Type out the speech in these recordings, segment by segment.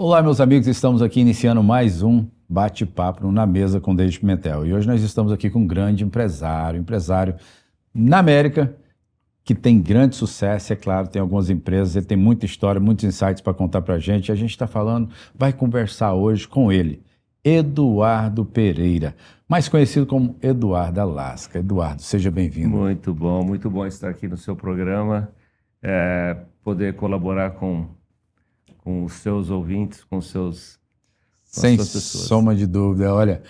Olá, meus amigos, estamos aqui iniciando mais um bate-papo no Na Mesa com Deide Pimentel. E hoje nós estamos aqui com um grande empresário na América, que tem grande sucesso, é claro, tem algumas empresas, ele tem muita história, muitos insights para contar para a gente. A gente está falando, vai conversar hoje com ele, Eduardo Pereira, mais conhecido como Eduardo Alasca. Eduardo, seja bem-vindo. Muito bom estar aqui no seu programa, poder colaborar com os seus ouvintes, com as Sem suas pessoas. soma de dúvida, olha,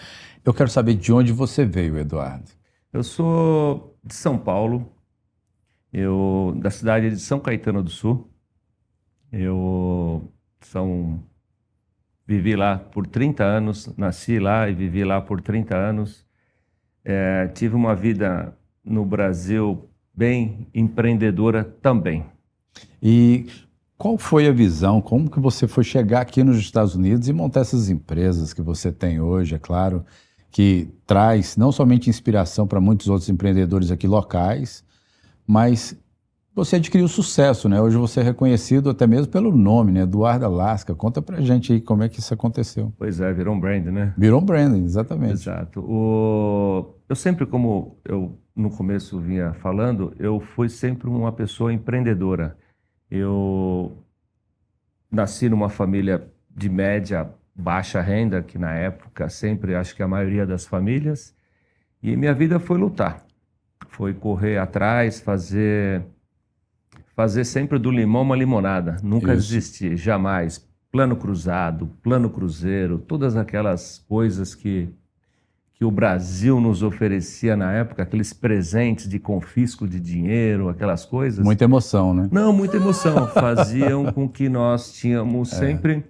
eu quero saber de onde você veio, Eduardo. Eu sou de São Paulo, da cidade de São Caetano do Sul. Eu vivi lá por 30 anos, nasci lá e vivi lá por 30 anos. Tive uma vida no Brasil bem empreendedora também. E qual foi a visão? Como que você foi chegar aqui nos Estados Unidos e montar essas empresas que você tem hoje, é claro, que traz não somente inspiração para muitos outros empreendedores aqui locais, mas você adquiriu sucesso, né? Hoje você é reconhecido até mesmo pelo nome, né? Eduardo Alasca. Conta pra gente aí como é que isso aconteceu. Pois é, virou um brand, né? Virou um branding, exatamente. Exato. Eu sempre, como eu no começo vinha falando, eu fui sempre uma pessoa empreendedora. Eu nasci numa família de média, baixa renda, que na época sempre, acho que a maioria das famílias, e minha vida foi lutar. Foi correr atrás, fazer sempre do limão uma limonada. Nunca Isso. desistir, jamais. Plano cruzado, plano cruzeiro, todas aquelas coisas que o Brasil nos oferecia na época, aqueles presentes de confisco de dinheiro, aquelas coisas. Muita emoção, né? Não, muita emoção. Faziam com que nós tínhamos sempre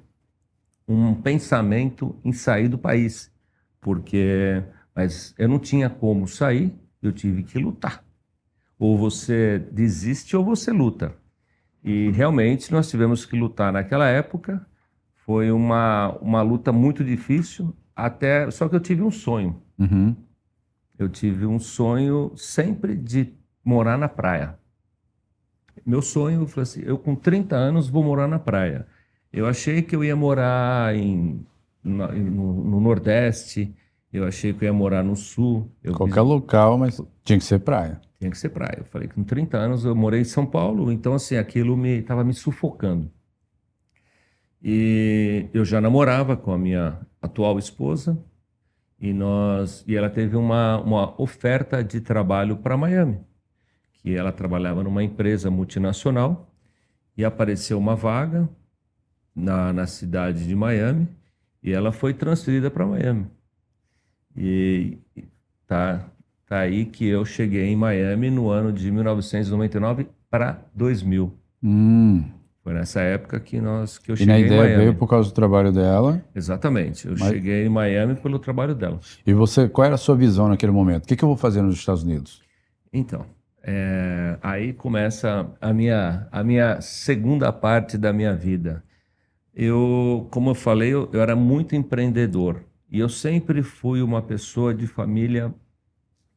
um pensamento em sair do país. Mas eu não tinha como sair, eu tive que lutar. Ou você desiste ou você luta. E realmente nós tivemos que lutar naquela época. Foi uma luta muito difícil, só que eu tive um sonho. Uhum. Eu tive um sonho sempre de morar na praia. Meu sonho, eu falei assim, eu com 30 anos vou morar na praia. Eu achei que eu ia morar no Nordeste, eu achei que eu ia morar no Sul. Qualquer local, mas tinha que ser praia. Tinha que ser praia. Eu falei que com 30 anos eu morei em São Paulo, então assim, aquilo estava me sufocando. E eu já namorava com a minha atual esposa e ela teve uma oferta de trabalho para Miami, que ela trabalhava numa empresa multinacional e apareceu uma vaga na cidade de Miami e ela foi transferida para Miami. E tá aí que eu cheguei em Miami no ano de 1999 para 2000. Foi nessa época que eu E cheguei na em ideia Miami. veio por causa do trabalho dela. Exatamente. Eu cheguei em Miami pelo trabalho dela. E você, qual era a sua visão naquele momento? O que eu vou fazer nos Estados Unidos? Então, aí começa a minha segunda parte da minha vida. Como eu falei, eu era muito empreendedor. E eu sempre fui uma pessoa de família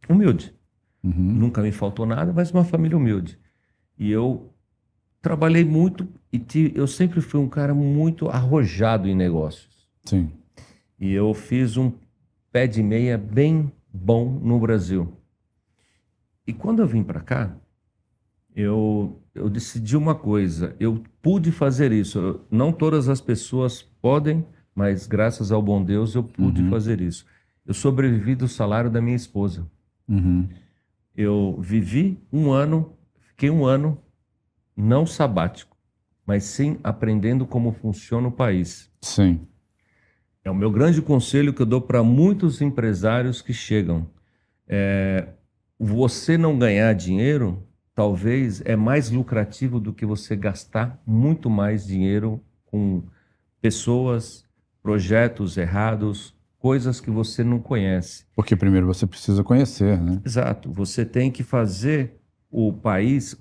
humilde. Nunca me faltou nada, mas uma família humilde. E eu trabalhei muito eu sempre fui um cara muito arrojado em negócios. Sim. E eu fiz um pé de meia bem bom no Brasil. E quando eu vim para cá, eu decidi uma coisa. Eu pude fazer isso. Não todas as pessoas podem, mas graças ao bom Deus eu pude fazer isso. Eu sobrevivi do salário da minha esposa. Eu vivi fiquei um ano não sabático, mas sim aprendendo como funciona o país. Sim. É o meu grande conselho que eu dou para muitos empresários que chegam. Você não ganhar dinheiro, talvez é mais lucrativo do que você gastar muito mais dinheiro com pessoas, projetos errados, coisas que você não conhece. Porque primeiro você precisa conhecer, né? Exato. Você tem que fazer o país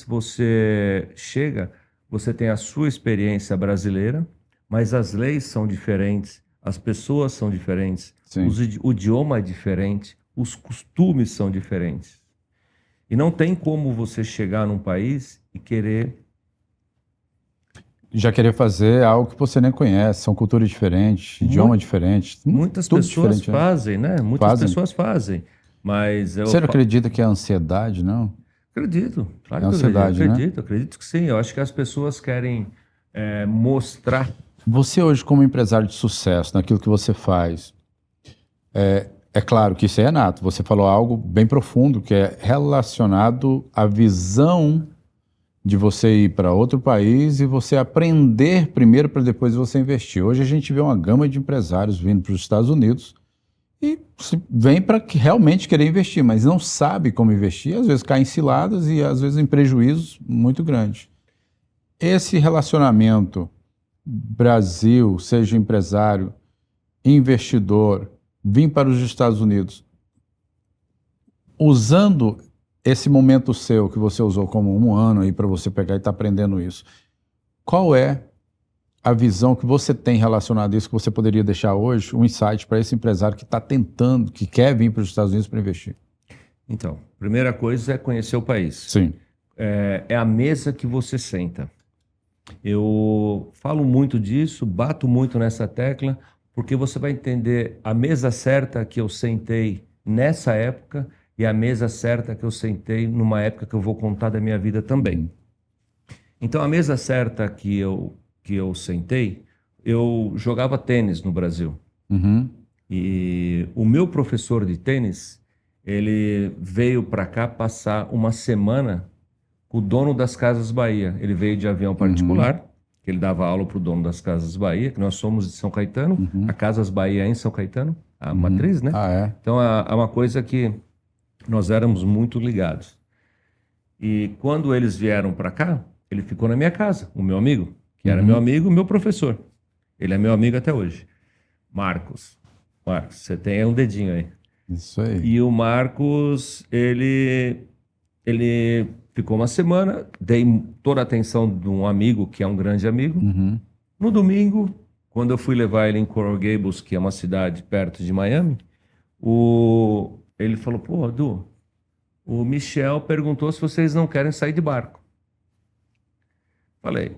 você chega, você tem a sua experiência brasileira, mas as leis são diferentes, as pessoas são diferentes, Sim. o idioma é diferente, os costumes são diferentes. E não tem como você chegar num país e querer já querer fazer algo que você nem conhece, são culturas diferentes, idioma diferente, Muitas tudo pessoas diferente, né? fazem, né? Muitas Fazem. pessoas fazem. Mas Você não acredita que é ansiedade, não? acredito, claro É que eu acredito. ansiedade, né? Acredito que sim. Eu acho que as pessoas querem mostrar. Você hoje, como empresário de sucesso, naquilo que você faz, é claro que isso é nato. Você falou algo bem profundo, que é relacionado à visão de você ir para outro país e você aprender primeiro para depois você investir. Hoje a gente vê uma gama de empresários vindo para os Estados Unidos e vem para realmente querer investir, mas não sabe como investir, às vezes cai em ciladas e às vezes em prejuízos muito grandes. Esse relacionamento Brasil, seja empresário, investidor, vir para os Estados Unidos, usando esse momento seu que você usou como um ano aí para você pegar e estar aprendendo isso, qual é a visão que você tem relacionada a isso que você poderia deixar hoje, um insight para esse empresário que está tentando, que quer vir para os Estados Unidos para investir? Então, primeira coisa é conhecer o país. Sim. É a mesa que você senta. Eu falo muito disso, bato muito nessa tecla, porque você vai entender a mesa certa que eu sentei nessa época e a mesa certa que eu sentei numa época que eu vou contar da minha vida também. Então, a mesa certa que eu sentei, eu jogava tênis no Brasil. Uhum. E o meu professor de tênis, ele veio para cá passar uma semana com o dono das Casas Bahia. Ele veio de avião particular, que ele dava aula para o dono das Casas Bahia, que nós somos de São Caetano, a Casas Bahia é em São Caetano, a matriz, né? Ah, é? Então, é uma coisa que nós éramos muito ligados. E quando eles vieram para cá, ele ficou na minha casa, o meu amigo, que era meu amigo, meu professor. Ele é meu amigo até hoje. Marcos, você tem um dedinho aí. Isso aí. E o Marcos, ele ficou uma semana, dei toda a atenção de um amigo, que é um grande amigo. Uhum. No domingo, quando eu fui levar ele em Coral Gables, que é uma cidade perto de Miami, ele falou, pô, Du, o Michel perguntou se vocês não querem sair de barco. Falei,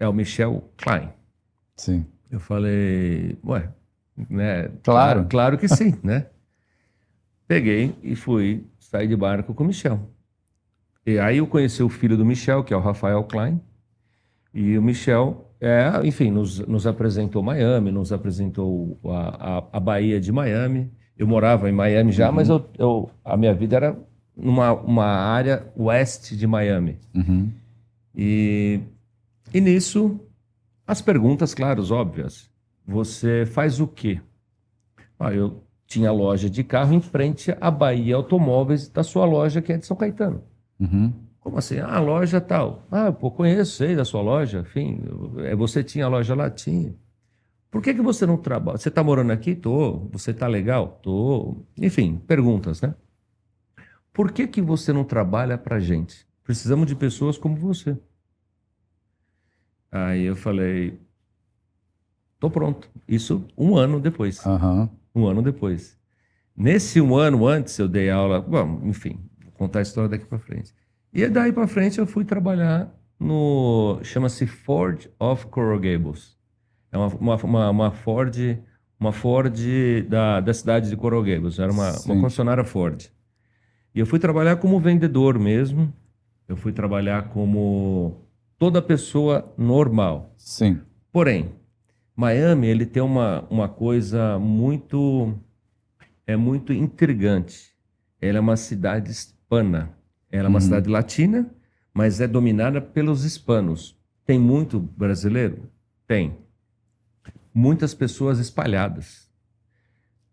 é o Michel Klein. Sim. Eu falei, ué, né? Claro. Claro que sim, né? Peguei e fui sair de barco com o Michel. E aí eu conheci o filho do Michel, que é o Rafael Klein. E o Michel, enfim, nos apresentou Miami, nos apresentou a Baía de Miami. Eu morava em Miami já, mas a minha vida era numa área oeste de Miami. Uhum. E nisso, as perguntas, claro, óbvias. Você faz o quê? Eu tinha loja de carro em frente à Bahia Automóveis da sua loja, que é de São Caetano. Uhum. Como assim? Ah, loja tal. Ah, pô, conheço, sei da sua loja. Enfim, você tinha loja lá? Tinha. Por que você não trabalha? Você está morando aqui? Tô. Você está legal? Tô. Enfim, perguntas, né? Por que você não trabalha para gente? Precisamos de pessoas como você. Aí eu falei, tô pronto. Isso um ano depois. Uhum. Um ano depois. Nesse um ano antes, eu dei aula. Bom, enfim, vou contar a história daqui para frente. E daí para frente eu fui trabalhar chama-se Ford of Coral Gables. É uma Ford da cidade de Coral Gables. Era uma concessionária Ford. E eu fui trabalhar como vendedor mesmo. Eu fui trabalhar como toda pessoa normal. Sim. Porém, Miami, ele tem uma coisa muito intrigante. Ela é uma cidade hispana. Ela é uma cidade latina, mas é dominada pelos hispanos. Tem muito brasileiro? Tem. Muitas pessoas espalhadas.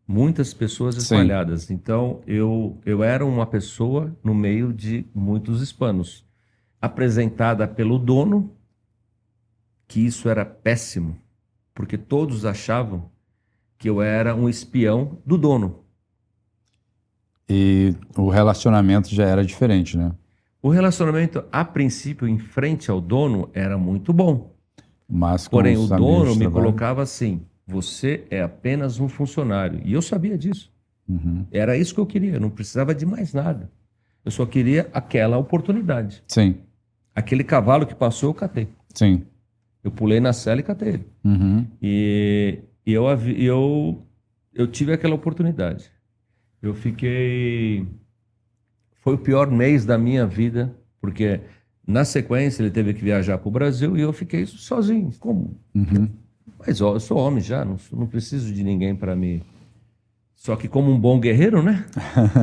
Muitas pessoas espalhadas. Sim. Então, eu era uma pessoa no meio de muitos hispanos. Apresentada pelo dono, que isso era péssimo, porque todos achavam que eu era um espião do dono. E o relacionamento já era diferente, né? O relacionamento, a princípio, em frente ao dono, era muito bom. Mas porém, o dono me colocava assim, você é apenas um funcionário. E eu sabia disso. Uhum. Era isso que eu queria, eu não precisava de mais nada. Eu só queria aquela oportunidade. Sim. Aquele cavalo que passou, eu catei. Sim. Eu pulei na cela e catei ele. Uhum. E eu tive aquela oportunidade. Eu fiquei... Foi o pior mês da minha vida, porque na sequência ele teve que viajar para o Brasil e eu fiquei sozinho. Como? Uhum. Mas ó, eu sou homem já, não preciso de ninguém para me... Só que como um bom guerreiro, né?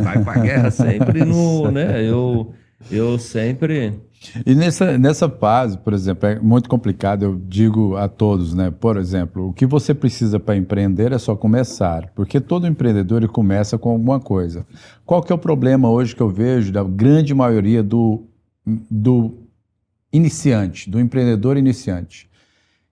Vai para a guerra sempre, né? Eu sempre... E nessa fase, por exemplo, é muito complicado, eu digo a todos, né? Por exemplo, o que você precisa para empreender é só começar, porque todo empreendedor ele começa com alguma coisa. Qual que é o problema hoje que eu vejo da grande maioria do iniciante, do empreendedor iniciante?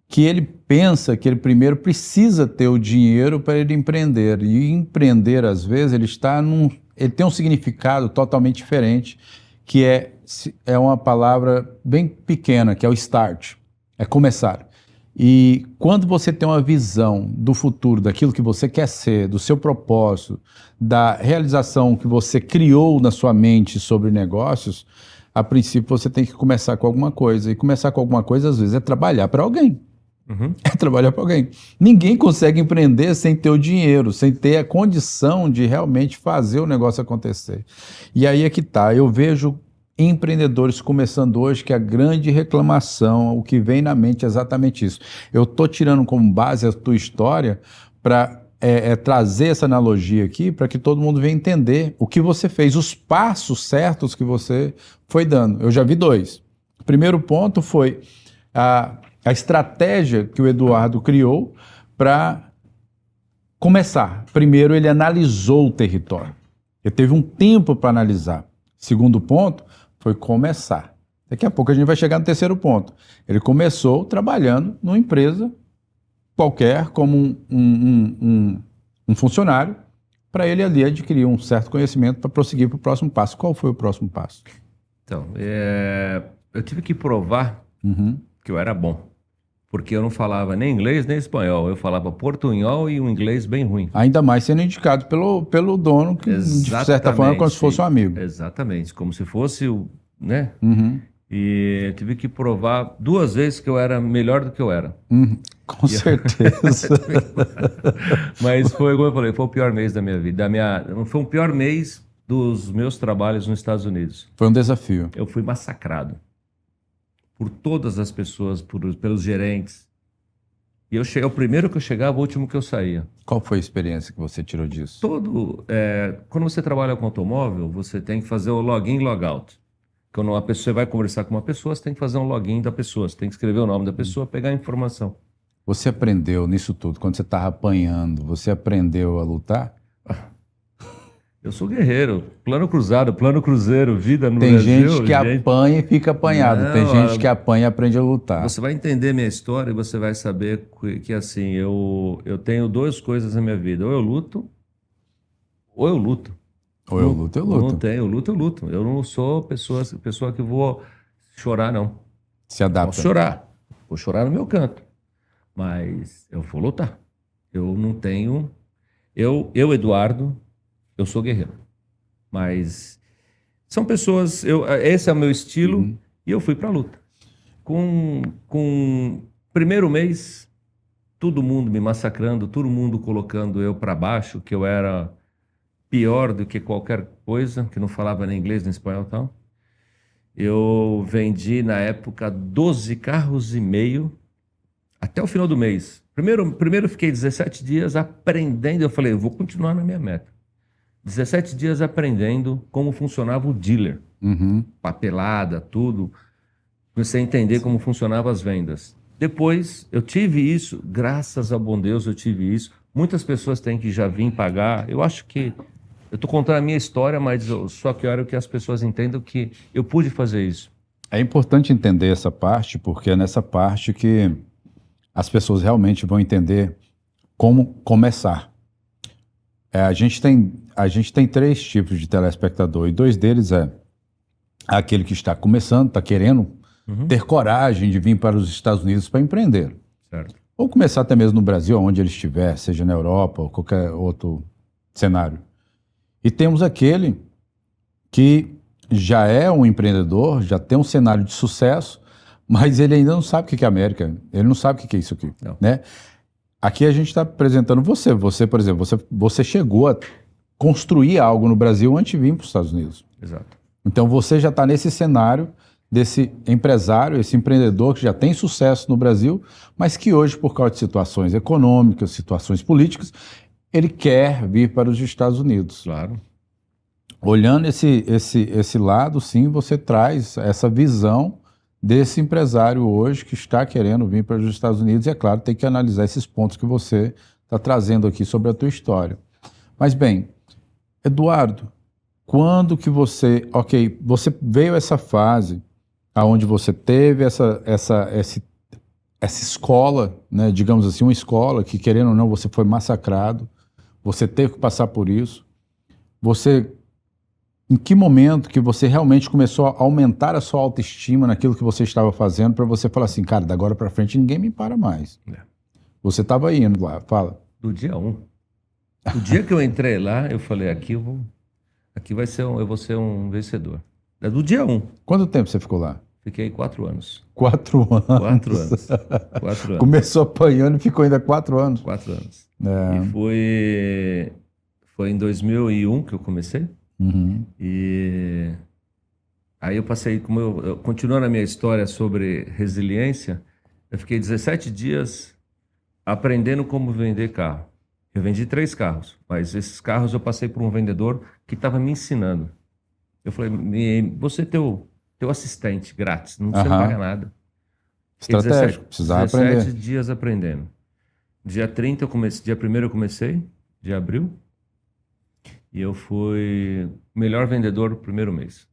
Que ele pensa que ele primeiro precisa ter o dinheiro para ele empreender. E empreender, às vezes, ele tem um significado totalmente diferente, que é uma palavra bem pequena, que é o start, é começar. E quando você tem uma visão do futuro, daquilo que você quer ser, do seu propósito, da realização que você criou na sua mente sobre negócios, a princípio você tem que começar com alguma coisa. E começar com alguma coisa, às vezes, é trabalhar para alguém. Uhum. É trabalhar para alguém. Ninguém consegue empreender sem ter o dinheiro, sem ter a condição de realmente fazer o negócio acontecer. E aí é que tá. Eu vejo empreendedores começando hoje que a grande reclamação, o que vem na mente é exatamente isso. Eu estou tirando como base a tua história para trazer essa analogia aqui para que todo mundo venha entender o que você fez, os passos certos que você foi dando. Eu já vi dois. O primeiro ponto foi a estratégia que o Eduardo criou para começar. Primeiro, ele analisou o território. Ele teve um tempo para analisar. Segundo ponto, foi começar. Daqui a pouco a gente vai chegar no terceiro ponto. Ele começou trabalhando numa empresa qualquer, como um funcionário, para ele ali adquirir um certo conhecimento para prosseguir para o próximo passo. Qual foi o próximo passo? Então, eu tive que provar que eu era bom. Porque eu não falava nem inglês nem espanhol. Eu falava portunhol e um inglês bem ruim. Ainda mais sendo indicado pelo dono, que de certa forma é como se fosse um amigo. Exatamente, como se fosse o... né? Uhum. E eu tive que provar 2 vezes que eu era melhor do que eu era. Com certeza. Mas foi, como eu falei, foi o pior mês da minha vida. Foi o pior mês dos meus trabalhos nos Estados Unidos. Foi um desafio. Eu fui massacrado por todas as pessoas, pelos gerentes. E eu cheguei, o primeiro que eu chegava, o último que eu saía. Qual foi a experiência que você tirou disso? Quando você trabalha com automóvel, você tem que fazer o login e logout. Quando você vai conversar com uma pessoa, você tem que fazer um login da pessoa, você tem que escrever o nome da pessoa, pegar a informação. Você aprendeu nisso tudo, quando você estava apanhando, você aprendeu a lutar? Eu sou guerreiro, plano cruzado, plano cruzeiro, vida no Tem Brasil. gente que apanha e fica apanhado, Não, tem gente que apanha e aprende a lutar. Você vai entender minha história e você vai saber que assim, eu tenho 2 coisas na minha vida, ou eu luto, ou eu luto. Ou eu luto, eu luto. Não tenho, eu luto. Eu não sou pessoa que vou chorar, não. Se adapta. Posso chorar, vou chorar no meu canto, mas eu vou lutar. Eu não tenho... Eduardo, eu sou guerreiro, mas são pessoas... esse é o meu estilo e eu fui para a luta. Com primeiro mês, todo mundo me massacrando, todo mundo colocando eu para baixo, que eu era pior do que qualquer coisa, que não falava nem inglês nem espanhol e tal. Eu vendi, na época, 12 carros e meio até o final do mês. Primeiro fiquei 17 dias aprendendo. Eu falei, eu vou continuar na minha meta. 17 dias aprendendo como funcionava o dealer. Papelada, tudo. Comecei a entender como funcionavam as vendas. Depois, eu tive isso, graças ao bom Deus, eu tive isso. Muitas pessoas têm que já vir pagar. Eu acho que... Eu estou contando a minha história, mas só que eu quero que as pessoas entendam que eu pude fazer isso. É importante entender essa parte, porque é nessa parte que as pessoas realmente vão entender como começar. A gente tem 3 tipos de telespectador, e 2 deles é aquele que está começando, está querendo ter coragem de vir para os Estados Unidos para empreender. Certo. Ou começar até mesmo no Brasil, onde ele estiver, seja na Europa ou qualquer outro cenário. E temos aquele que já é um empreendedor, já tem um cenário de sucesso, mas ele ainda não sabe o que é América, ele não sabe o que é isso aqui, Não. né? Aqui a gente está apresentando você, por exemplo, você chegou a construir algo no Brasil antes de vir para os Estados Unidos. Exato. Então você já está nesse cenário desse empresário, esse empreendedor que já tem sucesso no Brasil, mas que hoje, por causa de situações econômicas, situações políticas, ele quer vir para os Estados Unidos. Claro. Olhando esse lado, sim, você traz essa visão desse empresário hoje que está querendo vir para os Estados Unidos e, é claro, tem que analisar esses pontos que você está trazendo aqui sobre a tua história. Mas, bem, Eduardo, quando que você veio essa fase aonde você teve essa escola, né, digamos assim, uma escola que, querendo ou não, você foi massacrado, você teve que passar por isso. Em que momento que você realmente começou a aumentar a sua autoestima naquilo que você estava fazendo para você falar assim, cara, da agora para frente ninguém me para mais. Você estava indo lá, fala. Do dia 1. O dia que eu entrei lá, eu falei, aqui eu vou ser um vencedor. É do dia 1. Quanto tempo você ficou lá? Fiquei 4 anos. 4 anos. 4 anos. 4 anos. Começou apanhando e ficou ainda 4 anos. 4 anos. É. E foi em 2001 que eu comecei. Uhum. E aí eu passei, continuando a minha história sobre resiliência, eu fiquei 17 dias aprendendo como vender carro. Eu vendi 3 carros, mas esses carros eu passei por um vendedor que estava me ensinando. Eu falei, você é teu assistente grátis, não precisa pagar nada. Estratégico, precisava 17 aprender. dias aprendendo. Dia 30 eu comecei, dia 1º eu comecei, de abril, e eu fui o melhor vendedor no primeiro mês.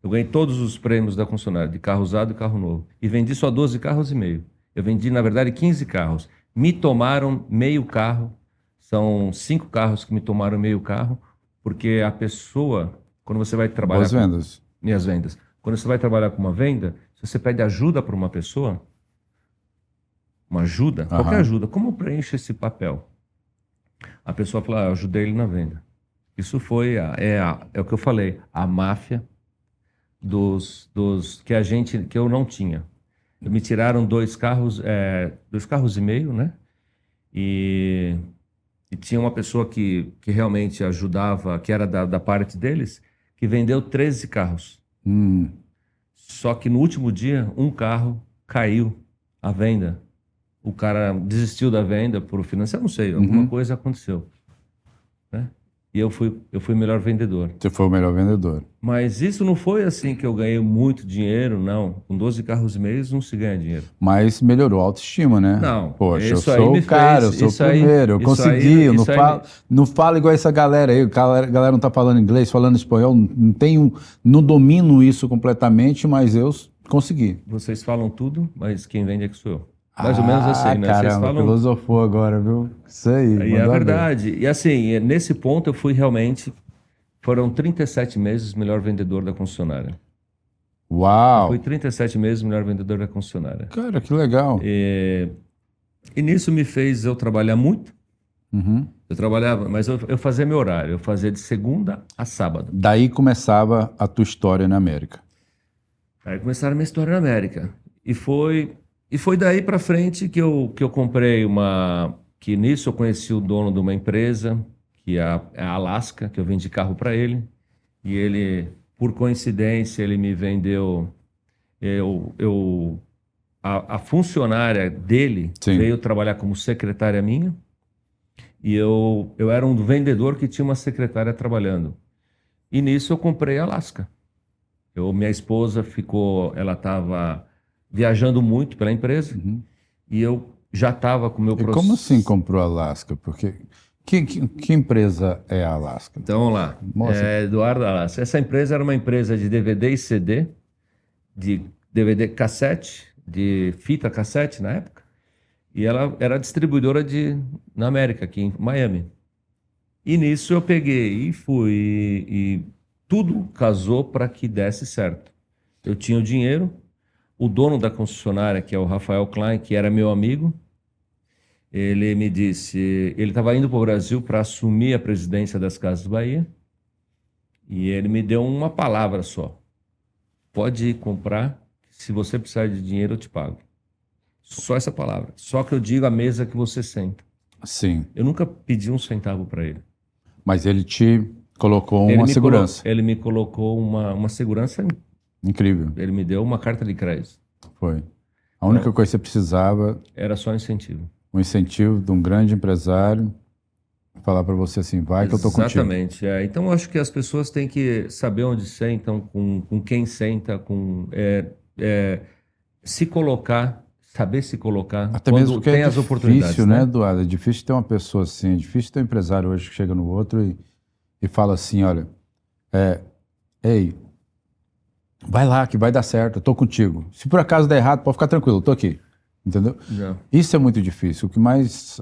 Eu ganhei todos os prêmios da concessionária, de carro usado e carro novo. E vendi só 12 carros e meio. Eu vendi, na verdade, 15 carros. Me tomaram meio carro. São 5 carros que me tomaram meio carro, porque a pessoa, quando você vai trabalhar... Boas vendas. Minhas vendas. Quando você vai trabalhar com uma venda, se você pede ajuda para uma pessoa, uma ajuda, qualquer ajuda, como preenche esse papel? A pessoa fala, eu ajudei ele na venda. Isso foi, é o que eu falei, a máfia que eu não tinha. Me tiraram 2 carros e meio, né? E tinha uma pessoa que realmente ajudava, que era da parte deles, que vendeu 13 carros. Só que no último dia, um carro caiu à venda. O cara desistiu da venda por financiar, não sei, alguma coisa aconteceu, né? E eu fui o melhor vendedor. Você foi o melhor vendedor. Mas isso não foi assim que eu ganhei muito dinheiro, não. Com 12 carros e meio não se ganha dinheiro. Mas melhorou a autoestima, né? Não. Poxa, eu isso aí sou me o cara, eu fez- sou o isso aí- primeiro, eu isso consegui. aí- Eu isso aí- não falo igual essa galera aí. A galera não tá falando inglês, falando espanhol. Não domino isso completamente, mas eu consegui. Vocês falam tudo, mas quem vende é que sou eu. Mais ou menos assim, né? Vocês Caramba, falam... filosofou agora, viu? Isso aí. E é mandou bem. verdade. E assim, nesse ponto eu fui realmente... Foram 37 meses melhor vendedor da concessionária. Uau! Fui 37 meses melhor vendedor da concessionária. Cara, que legal. E nisso me fez eu trabalhar muito. Eu trabalhava, mas eu fazia meu horário. Eu fazia de segunda a sábado. Daí começava a tua história na América. Aí começaram a minha história na América. E foi daí para frente que eu comprei que nisso eu conheci o dono de uma empresa, que é a Alaska, que eu vendi carro para ele. E ele, por coincidência, ele me vendeu... A funcionária dele Sim. veio trabalhar como secretária minha. E eu era um vendedor que tinha uma secretária trabalhando. E nisso eu comprei a Alaska. Minha esposa ela estava viajando muito pela empresa. E eu já estava com o meu E como assim comprou a Alaska? Porque que empresa é a Alaska? Então, vamos lá. Mostra. Eduardo Alaska. Essa empresa era uma empresa de DVD e CD, de DVD cassete, de fita cassete na época. E ela era distribuidora na América, aqui em Miami. E nisso eu peguei e fui. E tudo casou para que desse certo. Eu tinha o dinheiro. O dono da concessionária, que é o Rafael Klein, que era meu amigo, ele me disse, ele estava indo para o Brasil para assumir a presidência das Casas Bahia, e ele me deu uma palavra só: pode ir comprar, se você precisar de dinheiro, eu te pago. Só essa palavra. Só que eu digo a mesa que você senta. Sim. Eu nunca pedi um centavo para ele. Mas ele te colocou uma segurança. Ele me colocou uma segurança. Incrível. Ele me deu uma carta de crédito. Foi. A única coisa que você precisava era só incentivo. Um incentivo de um grande empresário falar para você assim, vai que eu tô contigo. Exatamente. Então, eu acho que as pessoas têm que saber onde sentam, com quem senta, se colocar, saber se colocar. Até quando mesmo porque tem é as oportunidades, difícil, né, Eduardo? É difícil ter uma pessoa assim, é difícil ter um empresário hoje que chega no outro e fala assim, olha, ei, vai lá que vai dar certo, eu tô contigo. Se por acaso der errado, pode ficar tranquilo, eu tô aqui. Entendeu? Não. Isso é muito difícil. O que mais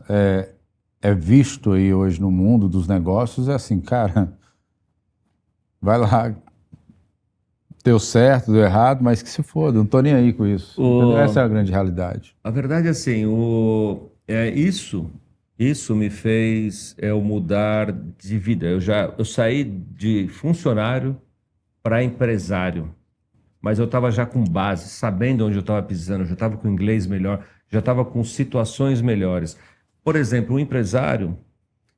é visto aí hoje no mundo dos negócios é assim, cara, vai lá, deu certo, deu errado, mas que se foda, não tô nem aí com isso. Essa é a grande realidade. A verdade é assim, isso me fez eu mudar de vida. Eu saí de funcionário para empresário. Mas eu estava já com base, sabendo onde eu estava pisando, já estava com inglês melhor, já estava com situações melhores. Por exemplo, um empresário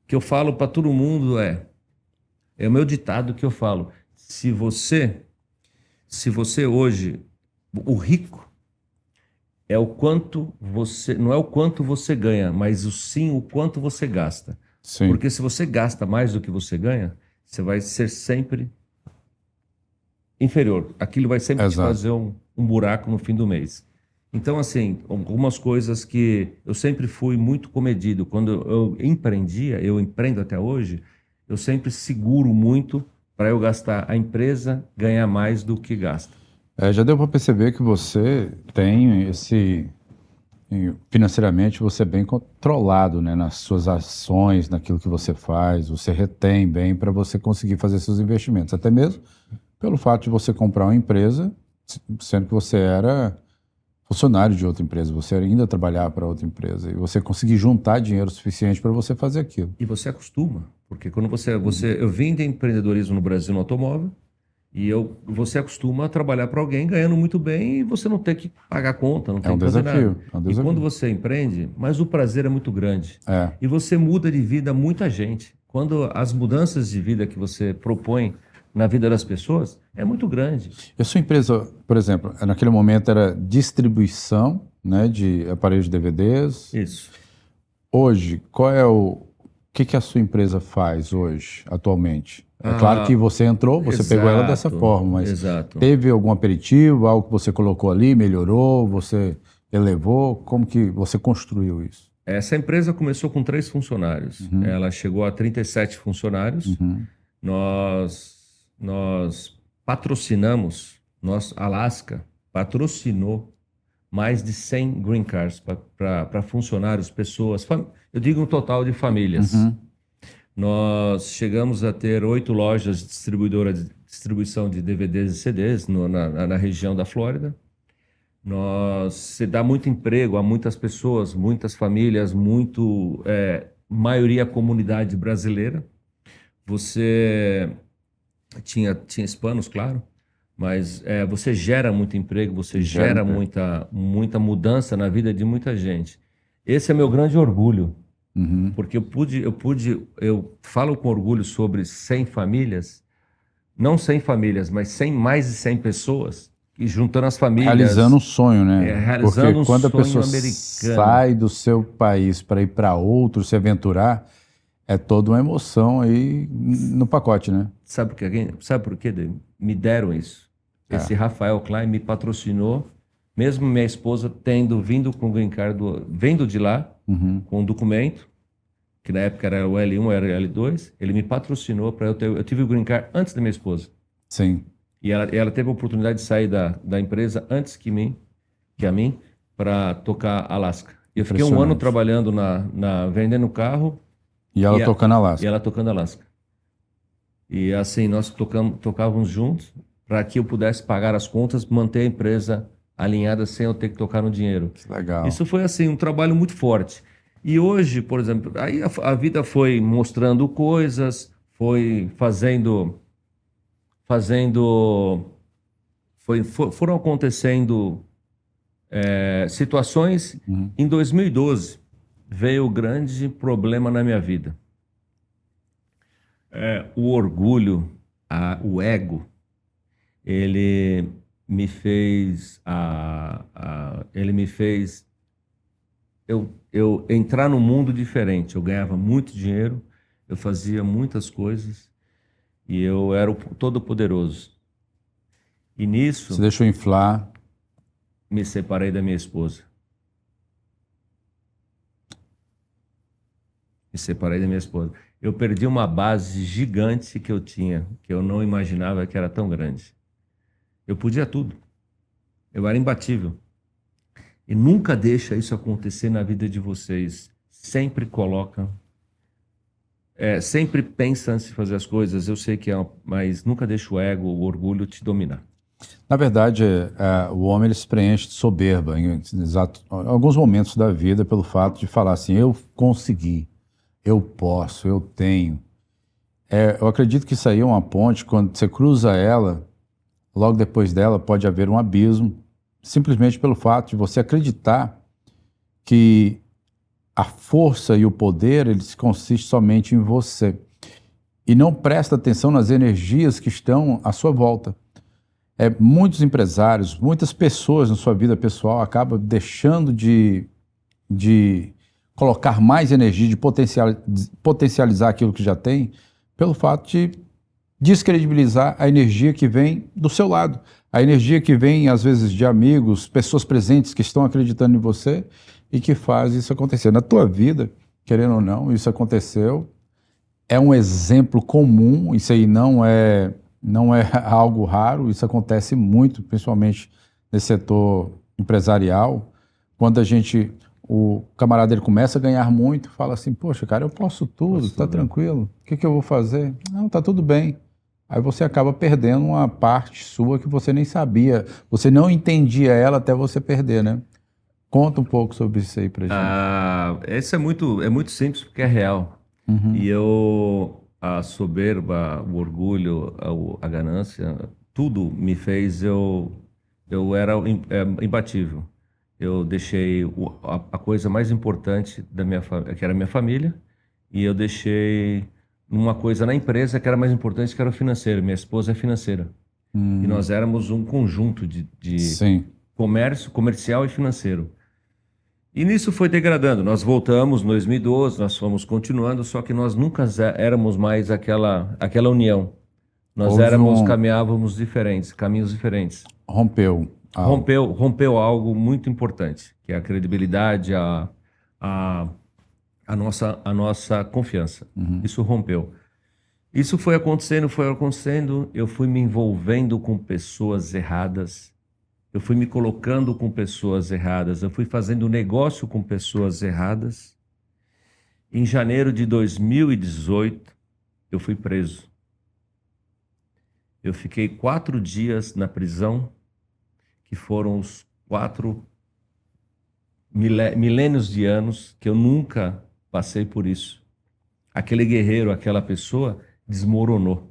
que eu falo para todo mundo é o meu ditado que eu falo: se você hoje, o rico é o quanto você, não é o quanto você ganha, mas sim o quanto você gasta. Sim. Porque se você gasta mais do que você ganha, você vai ser sempre inferior. Aquilo vai sempre te fazer um buraco no fim do mês. Então, assim, algumas coisas que eu sempre fui muito comedido. Quando eu empreendia, eu empreendo até hoje, eu sempre seguro muito para eu gastar a empresa, ganhar mais do que gasta. Já deu para perceber que você tem financeiramente você é bem controlado, né, nas suas ações, naquilo que você faz, você retém bem para você conseguir fazer seus investimentos, até mesmo pelo fato de você comprar uma empresa, sendo que você era funcionário de outra empresa, você ainda trabalhava para outra empresa, e você conseguir juntar dinheiro suficiente para você fazer aquilo. E você acostuma, porque quando eu vim de empreendedorismo no Brasil no automóvel, e você acostuma a trabalhar para alguém ganhando muito bem e você não ter que pagar conta, não tem que fazer nada. É um desafio. E quando você empreende, mas o prazer é muito grande. E você muda de vida muita gente. Quando as mudanças de vida que você propõe na vida das pessoas é muito grande. E a sua empresa, por exemplo, naquele momento era distribuição, né, de aparelhos de DVDs. Isso. Hoje, o que a sua empresa faz hoje, atualmente? É claro que você entrou, você pegou ela dessa forma, mas teve algum aperitivo, algo que você colocou ali, melhorou, você elevou? Como que você construiu isso? Essa empresa começou com 3 funcionários. Ela chegou a 37 funcionários. Nós patrocinamos, Alaska patrocinou mais de 100 green cards para funcionários, pessoas, eu digo um total de famílias. Nós chegamos a ter 8 lojas distribuidoras de distribuição de DVDs e CDs na região da Flórida. Se dá muito emprego a muitas pessoas, muitas famílias, maioria comunidade brasileira. Você tinha hispanos, claro, mas você gera muito emprego, você gera muita mudança na vida de muita gente. Esse é meu grande orgulho, porque eu falo com orgulho sobre 100 famílias, não 100 famílias, mas mais de 100 pessoas, e juntando as famílias. Realizando um sonho, né? Realizando porque quando a pessoa americano. sai do seu país para ir para outro, se aventurar, é toda uma emoção aí no pacote, né? Sabe por quê, David? Me deram isso. Esse Rafael Klein me patrocinou, mesmo minha esposa tendo vindo com o green card, vendo de lá, com um documento, que na época era o L1, era o L2, ele me patrocinou para eu tive o green card antes da minha esposa. Sim. E ela teve a oportunidade de sair da empresa antes que a mim, para tocar Alaska. E eu fiquei um ano trabalhando vendendo carro. E ela tocando Alaska. E ela tocando Alaska. E assim, nós tocávamos juntos para que eu pudesse pagar as contas, manter a empresa alinhada sem eu ter que tocar no dinheiro. Que legal. Isso foi assim, um trabalho muito forte. E hoje, por exemplo, aí a vida foi mostrando coisas, foi fazendo Foram acontecendo situações. Em 2012, veio o grande problema na minha vida. O orgulho, o ego, ele me fez eu entrar num mundo diferente. Eu ganhava muito dinheiro, eu fazia muitas coisas e eu era o todo-poderoso. E nisso... Você deixou inflar. Me separei da minha esposa. Eu perdi uma base gigante que eu tinha, que eu não imaginava que era tão grande. Eu podia tudo. Eu era imbatível. E nunca deixa isso acontecer na vida de vocês. Sempre coloca... sempre pensa antes de fazer as coisas. Eu sei que mas nunca deixa o ego, o orgulho te dominar. Na verdade, o homem ele se preenche de soberba em alguns momentos da vida pelo fato de falar assim, eu consegui, eu posso, eu tenho. Eu acredito que isso aí é uma ponte, quando você cruza ela, logo depois dela pode haver um abismo, simplesmente pelo fato de você acreditar que a força e o poder, eles consistem somente em você. E não presta atenção nas energias que estão à sua volta. Muitos empresários, muitas pessoas na sua vida pessoal acabam deixando de colocar mais energia, de potencializar aquilo que já tem, pelo fato de descredibilizar a energia que vem do seu lado. A energia que vem, às vezes, de amigos, pessoas presentes que estão acreditando em você e que faz isso acontecer. Na tua vida, querendo ou não, isso aconteceu. É um exemplo comum, isso aí não é algo raro, isso acontece muito, principalmente nesse setor empresarial, quando o camarada ele começa a ganhar muito, fala assim, poxa, cara, eu posso tudo, tá tranquilo, o que eu vou fazer? Não, tá tudo bem. Aí você acaba perdendo uma parte sua que você nem sabia, você não entendia ela até você perder, né? Conta um pouco sobre isso aí pra gente. Isso é muito simples porque é real. E a soberba, o orgulho, a ganância, tudo me fez eu era imbatível. Eu deixei a coisa mais importante da minha que era a minha família, e eu deixei uma coisa na empresa que era mais importante, que era o financeiro. Minha esposa é financeira. E nós éramos um conjunto de comércio, comercial e financeiro. E nisso foi degradando. Nós voltamos em 2012, nós fomos continuando, só que nós nunca éramos mais aquela união. Nós caminhávamos diferentes, caminhos diferentes. Rompeu algo muito importante, que é a credibilidade, a nossa confiança. Isso rompeu. Isso foi acontecendo, eu fui me envolvendo com pessoas erradas, eu fui me colocando com pessoas erradas, eu fui fazendo negócio com pessoas erradas. Em janeiro de 2018, eu fui preso. Eu fiquei 4 dias na prisão, que foram os 4 milênios de anos que eu nunca passei por isso. Aquele guerreiro, aquela pessoa, desmoronou.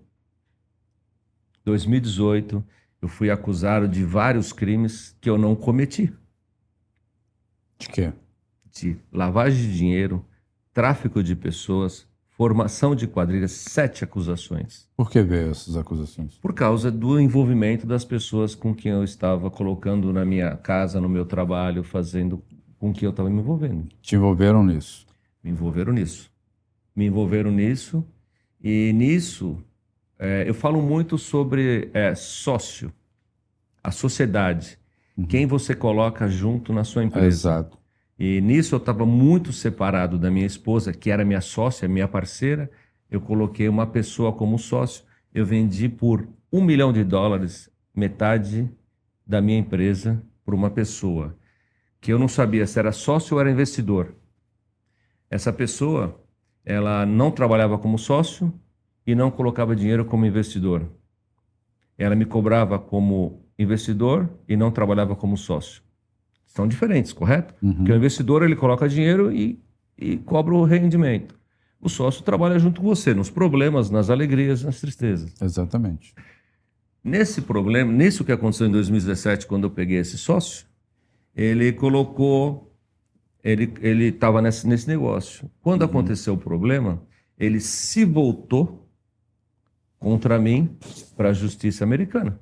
2018, eu fui acusado de vários crimes que eu não cometi. De quê? De lavagem de dinheiro, tráfico de pessoas, formação de quadrilhas, 7 acusações. Por que veio essas acusações? Por causa do envolvimento das pessoas com quem eu estava colocando na minha casa, no meu trabalho, fazendo com que eu estava me envolvendo. Te envolveram nisso? Me envolveram nisso. E nisso, eu falo muito sobre sócio, a sociedade, quem você coloca junto na sua empresa. Exato. E nisso eu estava muito separado da minha esposa, que era minha sócia, minha parceira. Eu coloquei uma pessoa como sócio. Eu vendi por $1 milhão, metade da minha empresa, para uma pessoa que eu não sabia se era sócio ou era investidor. Essa pessoa, ela não trabalhava como sócio e não colocava dinheiro como investidor. Ela me cobrava como investidor e não trabalhava como sócio. São diferentes, correto? Porque o investidor, ele coloca dinheiro e cobra o rendimento. O sócio trabalha junto com você, nos problemas, nas alegrias, nas tristezas. Exatamente. Nesse problema, nisso que aconteceu em 2017, quando eu peguei esse sócio, ele colocou, ele estava nesse negócio. Quando aconteceu o problema, ele se voltou contra mim para a justiça americana,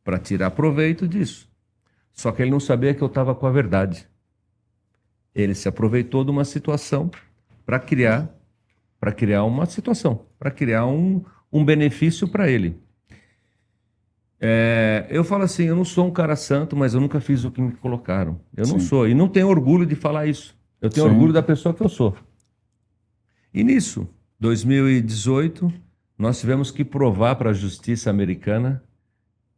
para tirar proveito disso. Só que ele não sabia que eu estava com a verdade. Ele se aproveitou de uma situação para criar uma situação, para criar um benefício para ele. Eu falo assim, eu não sou um cara santo, mas eu nunca fiz o que me colocaram. Eu não sou, e não tenho orgulho de falar isso. Eu tenho orgulho da pessoa que eu sou. E nisso, 2018, nós tivemos que provar para a justiça americana,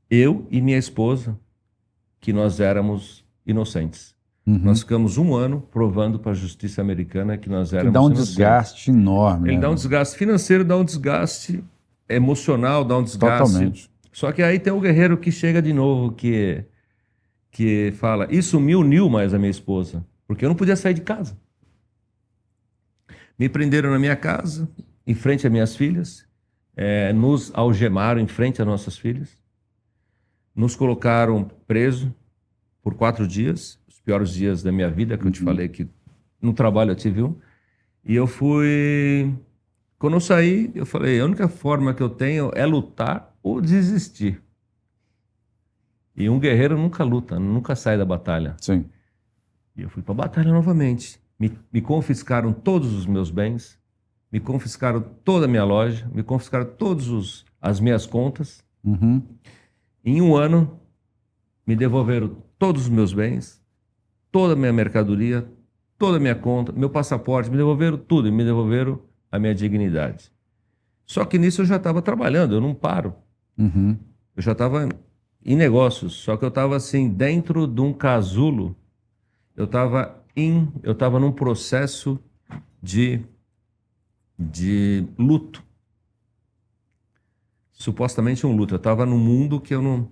eu e minha esposa, que nós éramos inocentes. Nós ficamos 1 ano provando para a justiça americana que nós éramos inocentes. inocentes. Desgaste enorme. Ele né? dá um desgaste financeiro, dá um desgaste emocional, dá um desgaste. Totalmente. Só que aí tem o guerreiro que chega de novo, que fala, isso me uniu mais a minha esposa, porque eu não podia sair de casa. Me prenderam na minha casa, em frente às minhas filhas, nos algemaram em frente às nossas filhas, nos colocaram preso por 4 dias, os piores dias da minha vida, que eu te falei que no trabalho eu tive um, e eu fui... Quando eu saí, eu falei, a única forma que eu tenho é lutar ou desistir. E um guerreiro nunca luta, nunca sai da batalha. Sim. E eu fui para a batalha novamente. Me confiscaram todos os meus bens, me confiscaram toda a minha loja, me confiscaram todas as minhas contas. Em 1 ano, me devolveram todos os meus bens, toda a minha mercadoria, toda a minha conta, meu passaporte, me devolveram tudo e me devolveram a minha dignidade. Só que nisso eu já estava trabalhando, eu não paro. Eu já estava em negócios, só que eu estava assim, dentro de um casulo, eu estava num processo de luto. Supostamente um luto. Eu estava num mundo que eu não...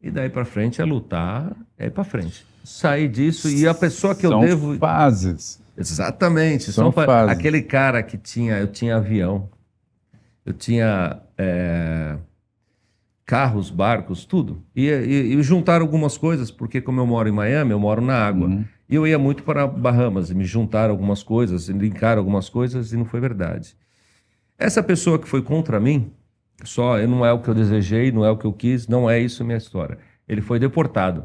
E daí para frente é lutar, é ir para frente. Sair disso e a pessoa que eu devo... São fases. Exatamente. São fases. Aquele cara que eu tinha avião, eu tinha carros, barcos, tudo. E juntaram algumas coisas, porque como eu moro em Miami, eu moro na água. E eu ia muito para Bahamas, e me juntaram algumas coisas, e linkaram algumas coisas, e não foi verdade. Essa pessoa que foi contra mim, não é o que eu desejei, não é o que eu quis, não é isso a minha história. Ele foi deportado.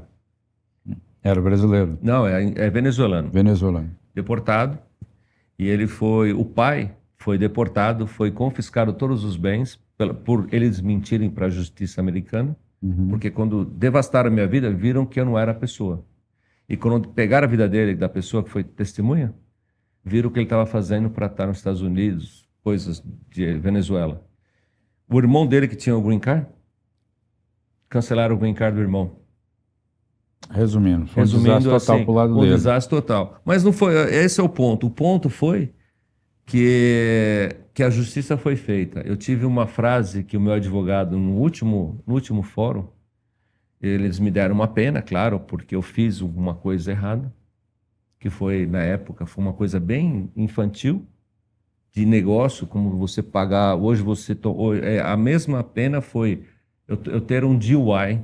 Era brasileiro? Não, é venezuelano. Venezuelano. Deportado. E o pai foi deportado, foi confiscado todos os bens por eles mentirem para a justiça americana, porque quando devastaram a minha vida, viram que eu não era a pessoa. E quando pegaram a vida dele, da pessoa que foi testemunha, viram o que ele estava fazendo para estar nos Estados Unidos, coisas de Venezuela. O irmão dele que tinha o green card, cancelaram o green card do irmão. Resumindo, foi um desastre total pro lado dele. Um desastre total. Mas não foi, esse é o ponto. O ponto foi que a justiça foi feita. Eu tive uma frase que o meu advogado, no último fórum, eles me deram uma pena, claro, porque eu fiz uma coisa errada, que foi, na época, foi uma coisa bem infantil, de negócio, como você pagar... Hoje a mesma pena foi eu ter um DUI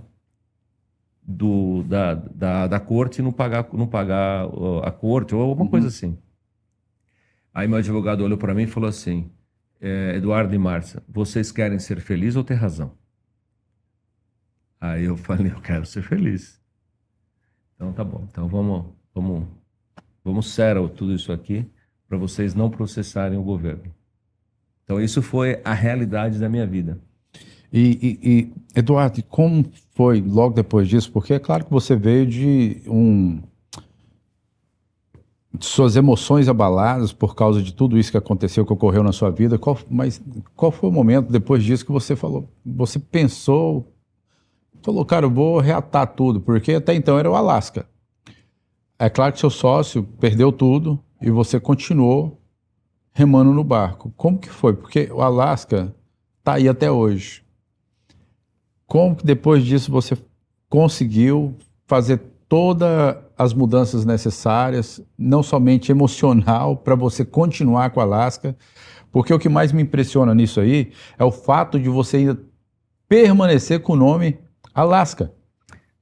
da corte e não pagar a corte, ou alguma coisa assim. Aí meu advogado olhou para mim e falou assim, Eduardo e Márcia, vocês querem ser felizes ou ter razão? Aí eu falei, eu quero ser feliz. Então tá bom, então vamos settle tudo isso aqui para vocês não processarem o governo. Então isso foi a realidade da minha vida. E Eduardo, como foi logo depois disso? Porque é claro que você veio de suas emoções abaladas por causa de tudo isso que aconteceu, que ocorreu na sua vida. Mas qual foi o momento depois disso que você falou? Você falou, cara, eu vou reatar tudo, porque até então era o Alasca. É claro que seu sócio perdeu tudo e você continuou remando no barco. Como que foi? Porque o Alasca está aí até hoje. Como que depois disso você conseguiu fazer todas as mudanças necessárias, não somente emocional, para você continuar com o Alasca, Porque o que mais me impressiona nisso aí é o fato de você ainda permanecer com o nome Alaska.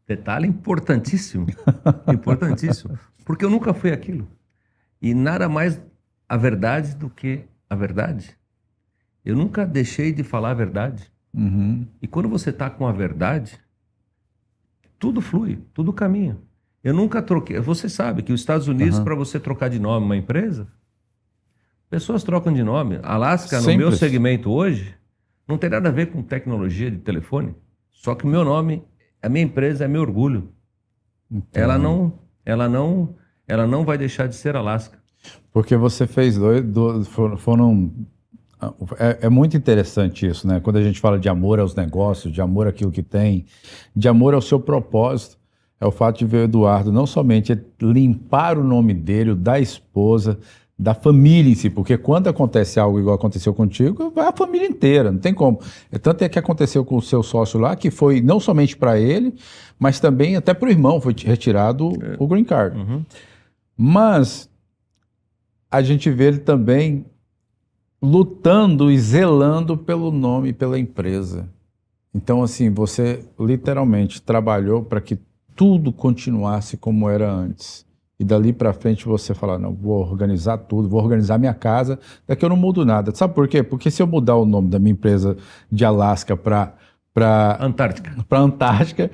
Detalhe importantíssimo, importantíssimo, porque eu nunca fui aquilo. E nada mais a verdade do que a verdade. Eu nunca deixei de falar a verdade. Uhum. E quando você está com a verdade, tudo flui, tudo caminha. Eu nunca troquei. Você sabe que os Estados Unidos, para você trocar de nome uma empresa, pessoas trocam de nome. Alaska, no meu Simples. segmento hoje, não tem nada a ver com tecnologia de telefone. Só que o meu nome, a minha empresa é meu orgulho. Então, Ela não vai deixar de ser Alaska. porque você fez foram é muito interessante isso, né? Quando a gente fala de amor aos negócios, de amor àquilo que tem, de amor ao seu propósito, é o fato de ver o Eduardo não somente limpar o nome dele, o da esposa, da família em si, porque quando acontece algo igual aconteceu contigo, vai a família inteira, não tem como. Tanto é que aconteceu com o seu sócio lá, que foi não somente para ele, mas também até para o irmão, foi retirado o green card. Uhum. Mas a gente vê ele também lutando e zelando pelo nome e pela empresa. Então, assim, você literalmente trabalhou para que tudo continuasse como era antes. E dali para frente você fala, não, vou organizar tudo, vou organizar minha casa, daqui eu não mudo nada. Sabe por quê? Porque se eu mudar o nome da minha empresa de Alasca para Antártica,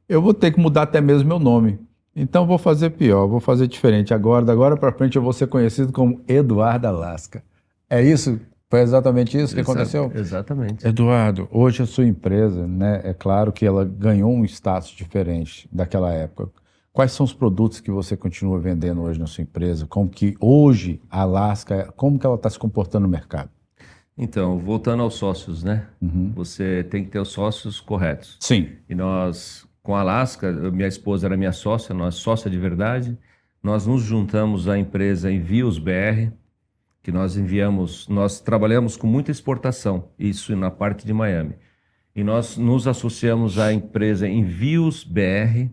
eu vou ter que mudar até mesmo meu nome. Então vou fazer pior, vou fazer diferente. Agora, da agora para frente eu vou ser conhecido como Eduardo Alaska. É isso? Foi exatamente isso que aconteceu? Exatamente. Eduardo, hoje a sua empresa, né, é claro que ela ganhou um status diferente daquela época. Quais são os produtos que você continua vendendo hoje na sua empresa? Como que hoje a Alaska, como que ela está se comportando no mercado? Então, voltando aos sócios, né? Você tem que ter os sócios corretos. Sim. E nós, com a Alaska, minha esposa era minha sócia, nós sócia de verdade, nós nos juntamos à empresa Envios BR, que nós trabalhamos com muita exportação, isso na parte de Miami. E nós nos associamos à empresa Envios BR,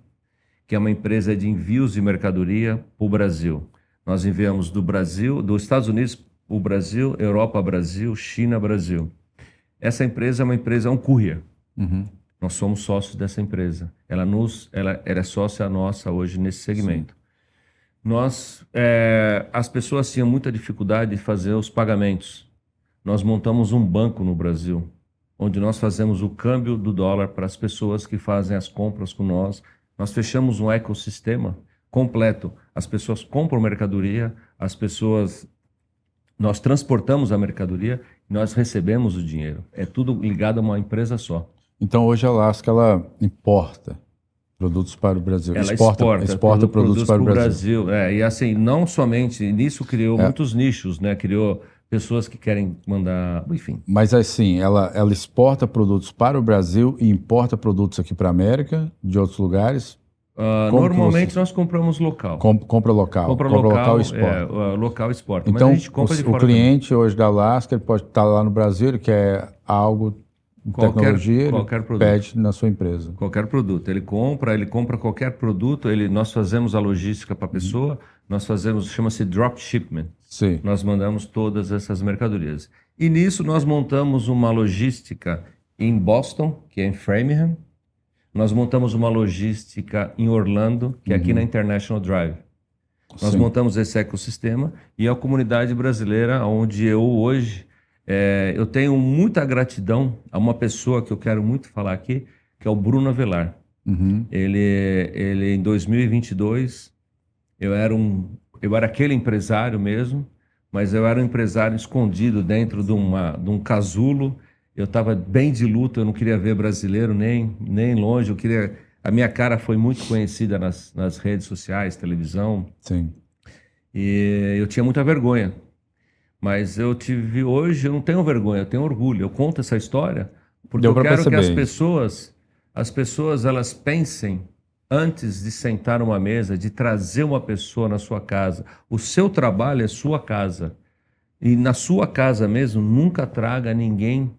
que é uma empresa de envios de mercadoria para o Brasil. Nós enviamos do Brasil, dos Estados Unidos para o Brasil, Europa, Brasil, China, Brasil. Essa empresa é uma empresa, um courier. Nós somos sócios dessa empresa. Ela é sócia nossa hoje nesse segmento. As pessoas tinham muita dificuldade de fazer os pagamentos. Nós montamos um banco no Brasil, onde nós fazemos o câmbio do dólar para as pessoas que fazem as compras com nós. Nós fechamos um ecossistema completo. As pessoas compram mercadoria, nós transportamos a mercadoria e nós recebemos o dinheiro. É tudo ligado a uma empresa só. Então hoje a Alaska ela importa produtos para o Brasil. Ela exporta produtos para o Brasil. E assim, não somente nisso criou muitos nichos, né? Criou pessoas que querem mandar, enfim. Mas assim, ela exporta produtos para o Brasil e importa produtos aqui para a América, de outros lugares? Normalmente nós compramos local. Compra local. Compra local e exporta. Local exporta. Então, mas a gente compra de o fora cliente hoje da Alaska, ele pode estar lá no Brasil, ele quer algo de tecnologia, qualquer ele produto. pede na sua empresa. Qualquer produto. Ele compra qualquer produto, nós fazemos a logística para a pessoa, nós fazemos, chama-se drop shipment. Sim. Nós mandamos todas essas mercadorias. E nisso nós montamos uma logística em Boston, que é em Framingham. Nós montamos uma logística em Orlando, que é aqui na International Drive. Nós montamos esse ecossistema e a comunidade brasileira, onde eu hoje, eu tenho muita gratidão a uma pessoa que eu quero muito falar aqui, que é o Bruno Avelar. Ele em 2022, eu era aquele empresário mesmo, mas eu era um empresário escondido dentro de um casulo. Eu estava bem de luta, eu não queria ver brasileiro nem longe. A minha cara foi muito conhecida nas redes sociais, televisão. Sim. E eu tinha muita vergonha. Mas hoje eu não tenho vergonha, eu tenho orgulho. Eu conto essa história porque eu quero que as pessoas elas pensem antes de sentar numa mesa, de trazer uma pessoa na sua casa. O seu trabalho é sua casa. E na sua casa mesmo, nunca traga ninguém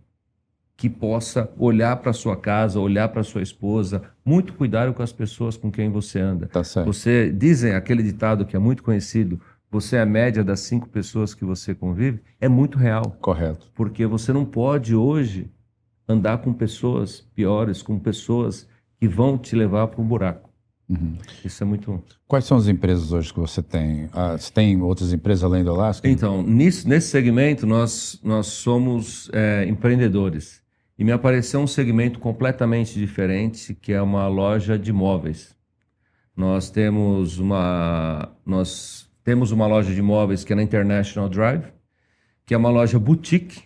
que possa olhar para sua casa, olhar para sua esposa. Muito cuidado com as pessoas com quem você anda. Tá certo. Dizem aquele ditado que é muito conhecido, você é a média das 5 pessoas que você convive, é muito real. Correto. Porque você não pode hoje andar com pessoas piores, com pessoas que vão te levar para um buraco. Uhum. Isso é muito... Quais são as empresas hoje que você tem? Você tem outras empresas além do Alaska? Então, nesse segmento, nós somos empreendedores. E me apareceu um segmento completamente diferente, que é uma loja de móveis. Nós temos uma loja de móveis que é na International Drive, que é uma loja boutique,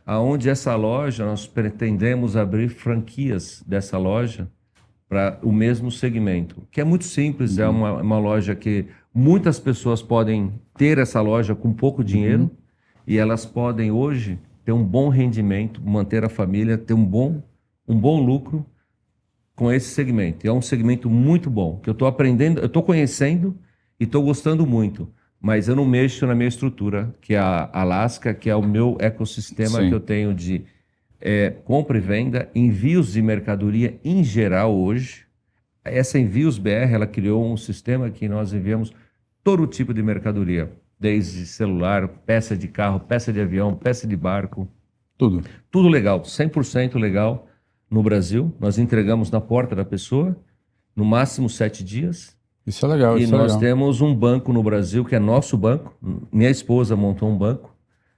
aonde essa loja nós pretendemos abrir franquias dessa loja para o mesmo segmento, que é muito simples, é uma loja que muitas pessoas podem ter essa loja com pouco dinheiro e elas podem hoje ter um bom rendimento, manter a família, ter um bom lucro com esse segmento. E é um segmento muito bom, que eu estou aprendendo, eu estou conhecendo e estou gostando muito, mas eu não mexo na minha estrutura, que é a Alaska, que é o meu ecossistema Sim. que eu tenho de compra e venda, envios de mercadoria em geral hoje. Essa Envios BR, ela criou um sistema que nós enviamos todo tipo de mercadoria, desde celular, peça de carro, peça de avião, peça de barco, Tudo. tudo legal, 100% legal no Brasil. Nós entregamos na porta da pessoa, no máximo 7 dias. Isso é legal, E isso é nós legal. temos um banco no Brasil, que é nosso banco. Minha esposa montou um banco,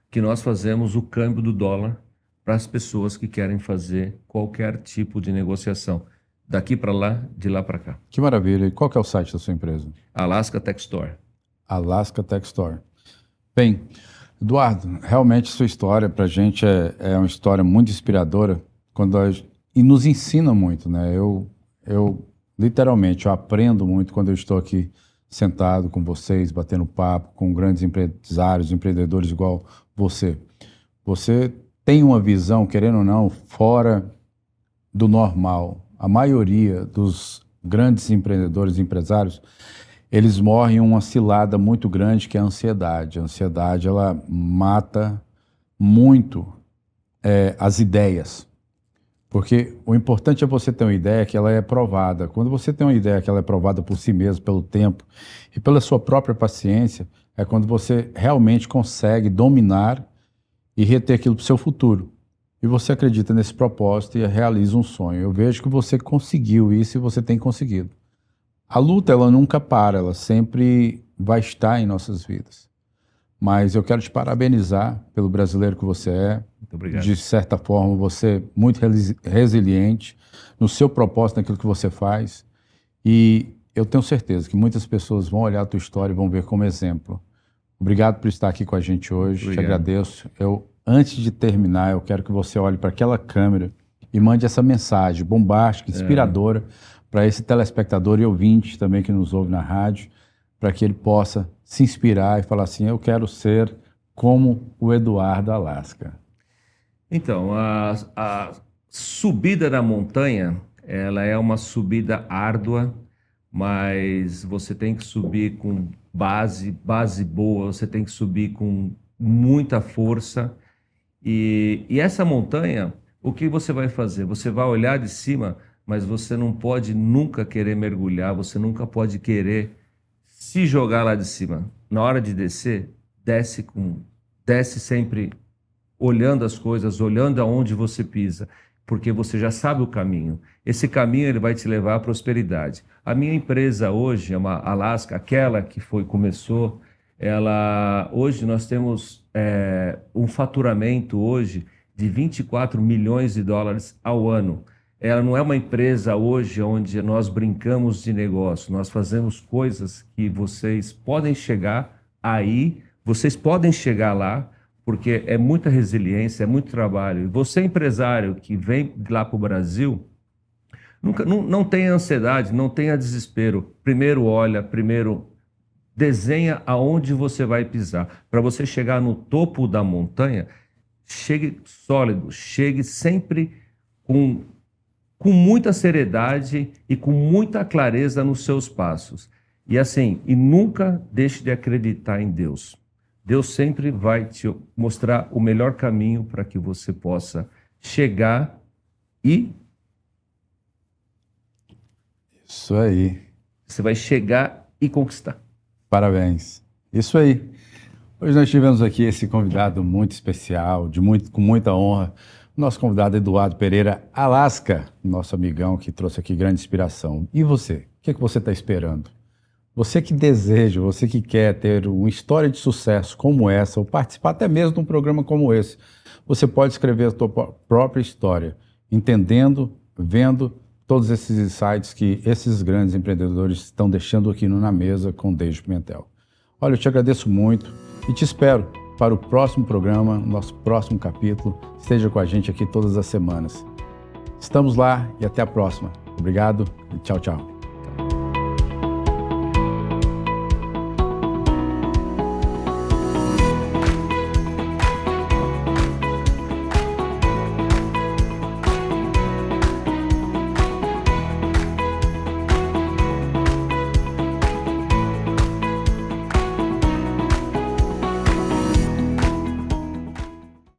que nós fazemos o câmbio do dólar para as pessoas que querem fazer qualquer tipo de negociação. Daqui para lá, de lá para cá. Que maravilha. E qual que é o site da sua empresa? Alaska Tech Store. Alaska Tech Store. Bem, Eduardo, realmente sua história para a gente é uma história muito inspiradora e nos ensina muito, né? Eu literalmente eu aprendo muito quando eu estou aqui sentado com vocês, batendo papo com grandes empresários, empreendedores igual você. Você tem uma visão, querendo ou não, fora do normal. A maioria dos grandes empreendedores e empresários, eles morrem em uma cilada muito grande que é a ansiedade. A ansiedade, ela mata muito as ideias. Porque o importante é você ter uma ideia que ela é provada. Quando você tem uma ideia que ela é provada por si mesmo, pelo tempo e pela sua própria paciência, é quando você realmente consegue dominar e reter aquilo para o seu futuro. E você acredita nesse propósito e realiza um sonho. Eu vejo que você conseguiu isso e você tem conseguido. A luta, ela nunca para, ela sempre vai estar em nossas vidas. Mas eu quero te parabenizar pelo brasileiro que você é. Muito obrigado. De certa forma, você é muito resiliente no seu propósito, naquilo que você faz. E eu tenho certeza que muitas pessoas vão olhar a tua história e vão ver como exemplo. Obrigado por estar aqui com a gente hoje. Obrigado. Te agradeço. Antes de terminar, eu quero que você olhe para aquela câmera e mande essa mensagem bombástica, inspiradora, para esse telespectador e ouvinte também que nos ouve na rádio, para que ele possa se inspirar e falar assim, eu quero ser como o Eduardo Alaska. Então, a subida da montanha, ela é uma subida árdua, mas você tem que subir com base boa, você tem que subir com muita força. E essa montanha, o que você vai fazer? Você vai olhar de cima, mas você não pode nunca querer mergulhar, você nunca pode querer se jogar lá de cima. Na hora de descer, desce sempre olhando as coisas, olhando aonde você pisa, porque você já sabe o caminho. Esse caminho ele vai te levar à prosperidade. A minha empresa hoje é uma Alaska, aquela que começou, hoje nós temos um faturamento hoje de 24 milhões de dólares ao ano. Ela não é uma empresa hoje onde nós brincamos de negócio, nós fazemos coisas que vocês podem chegar aí, vocês podem chegar lá, porque é muita resiliência, é muito trabalho. E você, empresário que vem lá para o Brasil, não tenha ansiedade, não tenha desespero. Primeiro olha, primeiro desenha aonde você vai pisar. Para você chegar no topo da montanha, chegue sólido, chegue sempre com muita seriedade e com muita clareza nos seus passos. E assim, e nunca deixe de acreditar em Deus. Deus sempre vai te mostrar o melhor caminho para que você possa chegar e... Isso aí. Você vai chegar e conquistar. Parabéns. Isso aí. Hoje nós tivemos aqui esse convidado muito especial, com muita honra. Nosso convidado Eduardo Pereira Alasca, nosso amigão que trouxe aqui grande inspiração. E você? O que é que você está esperando? Você que deseja, você que quer ter uma história de sucesso como essa, ou participar até mesmo de um programa como esse, você pode escrever a sua própria história, entendendo, vendo todos esses insights que esses grandes empreendedores estão deixando aqui Na Mesa com Deide Pimentel. Olha, eu te agradeço muito e te espero para o próximo programa, nosso próximo capítulo. Esteja com a gente aqui todas as semanas. Estamos lá e até a próxima. Obrigado e tchau, tchau.